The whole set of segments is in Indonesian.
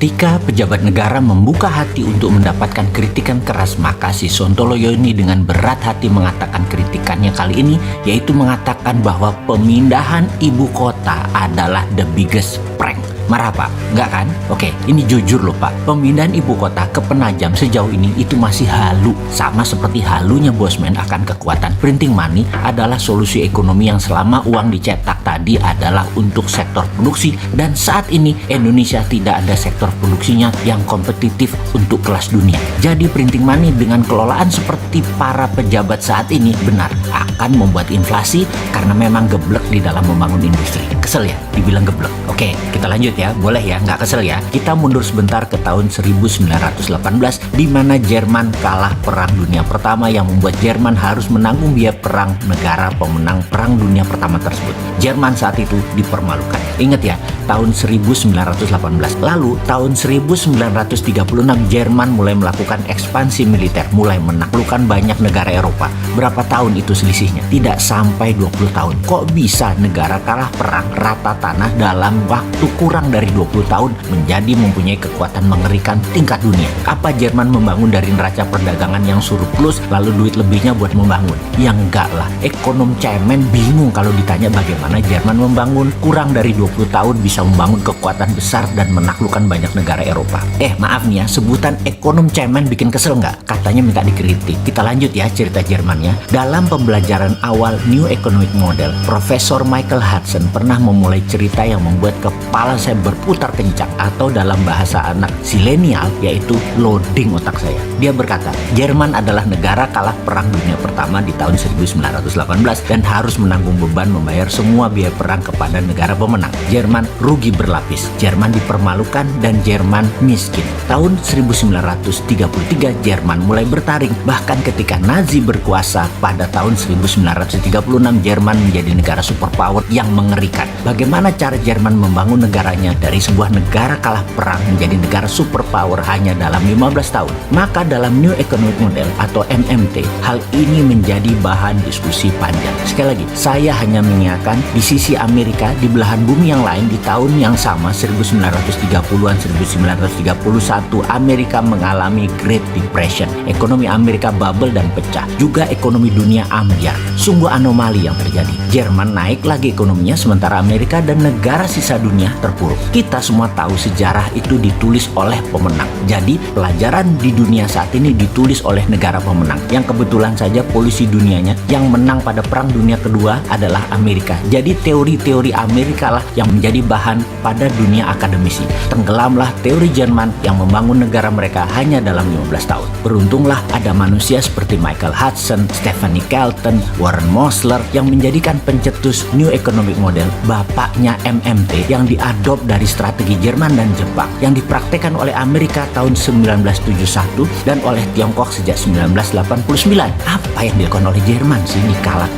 Ketika pejabat negara membuka hati untuk mendapatkan kritikan keras, maka si Sontoloyo ini dengan berat hati mengatakan kritikannya kali ini, yaitu mengatakan bahwa pemindahan ibu kota adalah the biggest prank. Marah Pak? Enggak kan? Oke, ini jujur loh Pak. Pemindahan ibu kota ke Penajam sejauh ini itu masih halu. Sama seperti halunya Bosman akan kekuatan printing money adalah solusi ekonomi yang selama uang dicetak tadi adalah untuk sektor produksi. Dan saat ini Indonesia tidak ada sektor produksinya yang kompetitif untuk kelas dunia. Jadi printing money dengan kelolaan seperti para pejabat saat ini benar akan membuat inflasi karena memang geblek di dalam membangun industri. Kesel ya dibilang geblek? Oke, kita lanjut ya. Boleh ya, nggak kesel ya. Kita mundur sebentar ke tahun 1918 di mana Jerman kalah Perang Dunia Pertama yang membuat Jerman harus menanggung biaya perang negara pemenang Perang Dunia Pertama tersebut. Jerman saat itu dipermalukan. Ingat ya, tahun 1918. Lalu tahun 1936 Jerman mulai melakukan ekspansi militer, mulai menaklukkan banyak negara Eropa. Berapa tahun itu selisihnya? Tidak sampai 20 tahun. Kok bisa negara kalah perang rata tanah dalam waktu kurang dari 20 tahun menjadi mempunyai kekuatan mengerikan tingkat dunia? Apa Jerman membangun dari neraca perdagangan yang surplus lalu duit lebihnya buat membangun? Ya enggak lah. Ekonom cemen bingung kalau ditanya bagaimana Jerman membangun kurang dari 20 tahun bisa membangun kekuatan besar dan menaklukkan banyak negara Eropa. Maaf nih ya, sebutan ekonom cemen bikin kesel nggak? Katanya minta dikritik. Kita lanjut ya cerita Jermannya. Dalam pembelajaran awal New Economic Model, Profesor Michael Hudson pernah memulai cerita yang membuat kepala saya berputar kencang, atau dalam bahasa anak zilenial yaitu loading otak saya. Dia berkata, Jerman adalah negara kalah Perang Dunia Pertama di tahun 1918 dan harus menanggung beban membayar semua biaya perang kepada negara pemenang. Jerman rugi berlapis, Jerman dipermalukan, dan Jerman miskin. Tahun 1933 Jerman mulai bertaring, bahkan ketika Nazi berkuasa pada tahun 1936 Jerman menjadi negara superpower yang mengerikan. Bagaimana cara Jerman membangun negaranya dari sebuah negara kalah perang menjadi negara superpower hanya dalam 15 tahun? Maka dalam New Economic Model atau MMT, hal ini menjadi bahan diskusi panjang. Sekali lagi, saya hanya mengingatkan di sisi Amerika, di belahan bumi yang lain di tahun yang sama 1930-an 1931 Amerika mengalami Great Depression. Ekonomi Amerika bubble dan pecah. Juga ekonomi dunia ambyar. Sungguh anomali yang terjadi. Jerman naik lagi ekonominya sementara Amerika dan negara sisa dunia terpuruk. Kita semua tahu sejarah itu ditulis oleh pemenang. Jadi pelajaran di dunia saat ini ditulis oleh negara pemenang. Yang kebetulan saja polisi dunianya yang menang pada Perang Dunia Kedua adalah Amerika. Jadi teori-teori Amerika lah yang menjadi bahan pada dunia akademisi. Tenggelamlah teori Jerman yang membangun negara mereka hanya dalam 15 tahun. Beruntunglah ada manusia seperti Michael Hudson, Stephanie Kelton, Warren Mosler yang menjadikan pencetus New Economic Model, bapaknya MMT, yang diadop dari strategi Jerman dan Jepang yang dipraktekkan oleh Amerika tahun 1971 dan oleh Tiongkok sejak 1989. Apa yang dilakukan oleh Jerman sih di kalah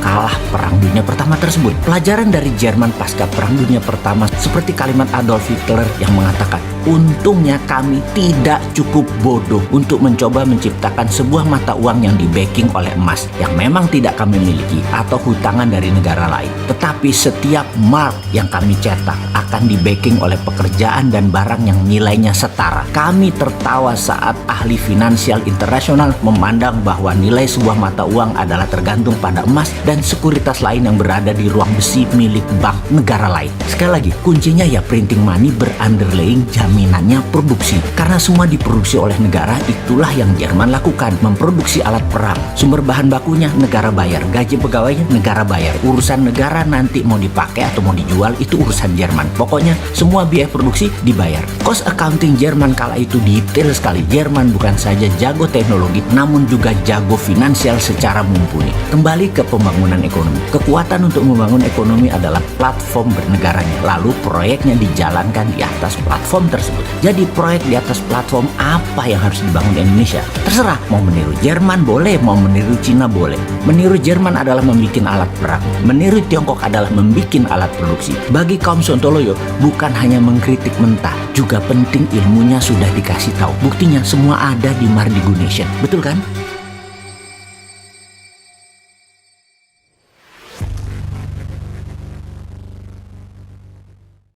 Perang Dunia Pertama tersebut? Pelajaran dari Jerman pasca Perang Dunia Pertama seperti kalimat Adolf Hitler yang mengatakan, untungnya kami tidak cukup bodoh untuk mencoba menciptakan sebuah mata uang yang di-backing oleh emas yang memang tidak kami miliki atau hutangan dari negara lain. Tetapi setiap mark yang kami cetak akan di-backing oleh pekerjaan dan barang yang nilainya setara. Kami tertawa saat ahli finansial internasional memandang bahwa nilai sebuah mata uang adalah tergantung pada emas dan sekuritas lain yang berada di ruang besi milik bank negara lain. Sekali lagi, kuncinya ya printing money berunderlying jaminannya produksi. Karena semua diproduksi oleh negara, itulah yang Jerman lakukan. Memproduksi alat perang. Sumber bahan bakunya negara bayar. Gaji pegawainya negara bayar. Urusan negara nanti mau dipakai atau mau dijual itu urusan Jerman. Pokoknya semua biaya produksi dibayar. Cost accounting Jerman kala itu detail sekali. Jerman bukan saja jago teknologi, namun juga jago finansial secara mumpuni. Kembali ke pembangunan ekonomi. Kekuatan untuk membangun ekonomi adalah platform bernegaranya. Lalu proyeknya dijalankan di atas platform tersebut. Jadi proyek di atas platform apa yang harus dibangun Indonesia? Terserah, mau meniru Jerman boleh, mau meniru Cina boleh. Meniru Jerman adalah membuat alat perang. Meniru Tiongkok adalah membuat alat produksi. Bagi kaum Sontoloyo, bukan hanya mengkritik mentah, juga penting ilmunya sudah dikasih tahu. Buktinya semua ada di Mardigu Nation. Betul kan?